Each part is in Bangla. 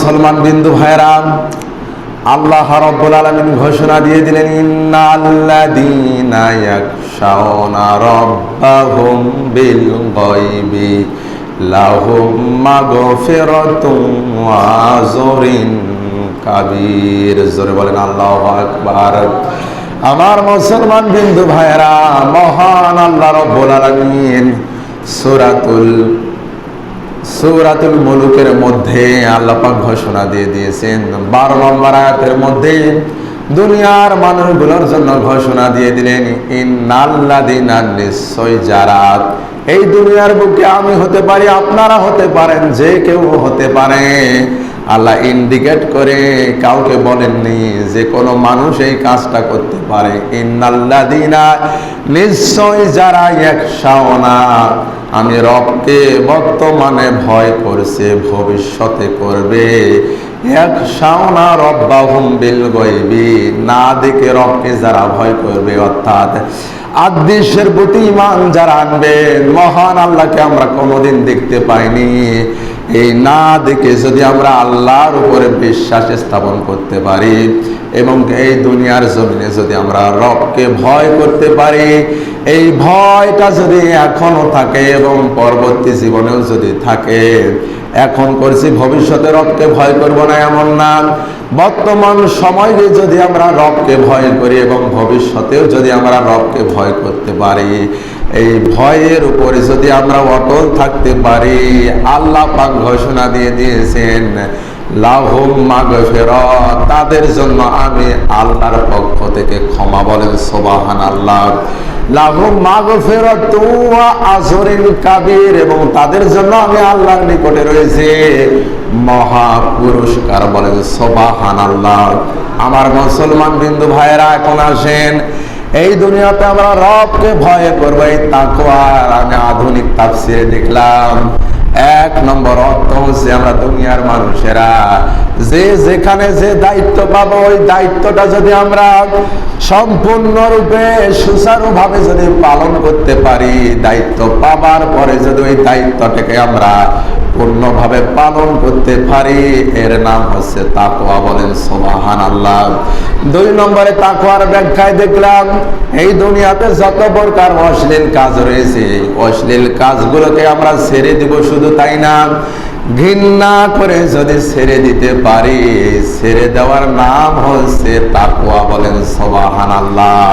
মুসলমান বিন্দু ভাইরা, আল্লাহ রাব্বুল আলামিন ঘোষণা দিয়ে দিলেন, ইন্নাল্লাযীনা ইয়াখশাউনা রাব্বাহুম বিল গায়বি লাহুম মাগফিরাতুন ওয়া আজরুন কাবীর। জোরে বলেন আল্লাহু আকবার। আমার মুসলমান বিন্দু ভাইরা, মহান আল্লাহ রাব্বুল আলামিন সূরাতুল মুলুকের মধ্যে আল্লাহ পাক ঘোষণা দিয়ে দিয়েছেন। 12 নম্বর আয়াতের মধ্যে দুনিয়ার মানুষগুলোর জন্য ঘোষণা দিয়ে দিলেন, ইন্নাল্লাযীনা, নিশ্চয় যারা, এই দুনিয়ার বুকে আমি হতে পারি, আপনারা হতে পারেন, যে কেউ হতে পারে। আল্লাহ ইন্ডিকেট করে কাউকে বলেননি যে কোনো মানুষ এই কাজটা করতে পারে। ইন্নাল্লাযীনা, নিশ্চয় যারা, ইয়াখশাউনা, আমি রবকে বর্তমানে ভয় করছে, ভবিষ্যতে করবে। ইয়াখশাউনা রাব্বাহুম বিল গায়বি, না দেখে রবকে যারা ভয় করবে, অর্থাৎ আদৃশ্যের প্রতি ঈমান যারা আনবে। মহান আল্লাহকে আমরা কোনোদিন দেখতে পাইনি, এই না দেখে যদি আমরা আল্লাহর উপরে বিশ্বাস স্থাপন করতে পারি এবং এই দুনিয়ার জমিনে যদি আমরা রবকে ভয় করতে পারি, এই ভয়টা যদি এখনো থাকে এবং পরবর্তী জীবনেও যদি থাকে, এখন করছি ভবিষ্যতে রবকে ভয় করব না এমন না, বর্তমান সময়ে যদি আমরা রবকে ভয় করি এবং ভবিষ্যতেও যদি আমরা রবকে ভয় করতে পারি, এই ভয়ের উপরে যদি আমরা অটল থাকতে পারি, আল্লাহ পাক ঘোষণা দিয়ে দিয়েছেন, লাহুম মাগফিরাত, তাদের জন্য আমি আল্লাহর পক্ষ থেকে ক্ষমা। বলেন সুবহানাল্লাহ। লাহুম মাগফিরাতু ওয়া আজরুন কাবীর, এবং তাদের জন্য আমি আল্লাহর নিকটে রয়েছে মহা পুরস্কার। বলেন সুবহানাল্লাহ। আমার মুসলমান বিন্দু ভাইরা, এখন আসেন, এই দুনিয়াতে আমরা রবকে ভয় করবো, এই তাকওয়ার আমি আধুনিক তাফসিরে দেখলাম 1 নম্বর অর্থ হচ্ছে, আমরা দুনিয়ার মানুষেরা যে যেখানে যে দায়িত্ব পাবো, ওই দায়িত্বটা যদি আমরা সম্পূর্ণরূপে সুচারুভাবে যদি পালন করতে পারি, দায়িত্ব পাবার পরে যদি ওই দায়িত্বটাকে আমরা পূর্ণভাবে পালন করতে পারি, এর নাম হচ্ছে তাকওয়া। বলেন সুবহানাল্লাহ। 2 নম্বরে তাকওয়ার ব্যাখ্যায় দেখলাম, এই দুনিয়াতে যত প্রকার অশ্লীল কাজ রয়েছে, অশ্লীল কাজগুলোকে আমরা ছেড়ে দিব, শুধু তাই না, ঘৃণা করে যদি ছেড়ে দিতে পারি, ছেড়ে দেওয়ার নাম হচ্ছে তাকওয়া। বলেন সুবহানাল্লাহ।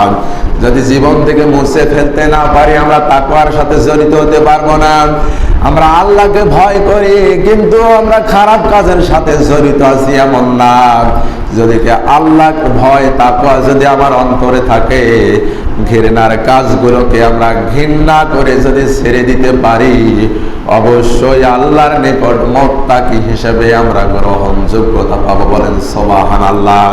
যদি জীবন থেকে মুছে ফেলতে না পারি, আমরা তাকওয়ার সাথে জড়িত হতে পারবো না। আমরা আল্লাহকে ভয় করি কিন্তু আমরা খারাপ কাজের সাথে জড়িত আছি এমন না। যদি আল্লাহ ভয়, তাকওয়া যদি আমার অন্তরে থাকে, ঘৃণার কাজগুলোকে আমরা ঘৃণা করে যদি ছেড়ে দিতে পারি, অবশ্যই আল্লাহর নিকট মুত্তাকি হিসেবে আমরা গ্রহণযোগ্যতা পাবো। বলেন সুবহানাল্লাহ।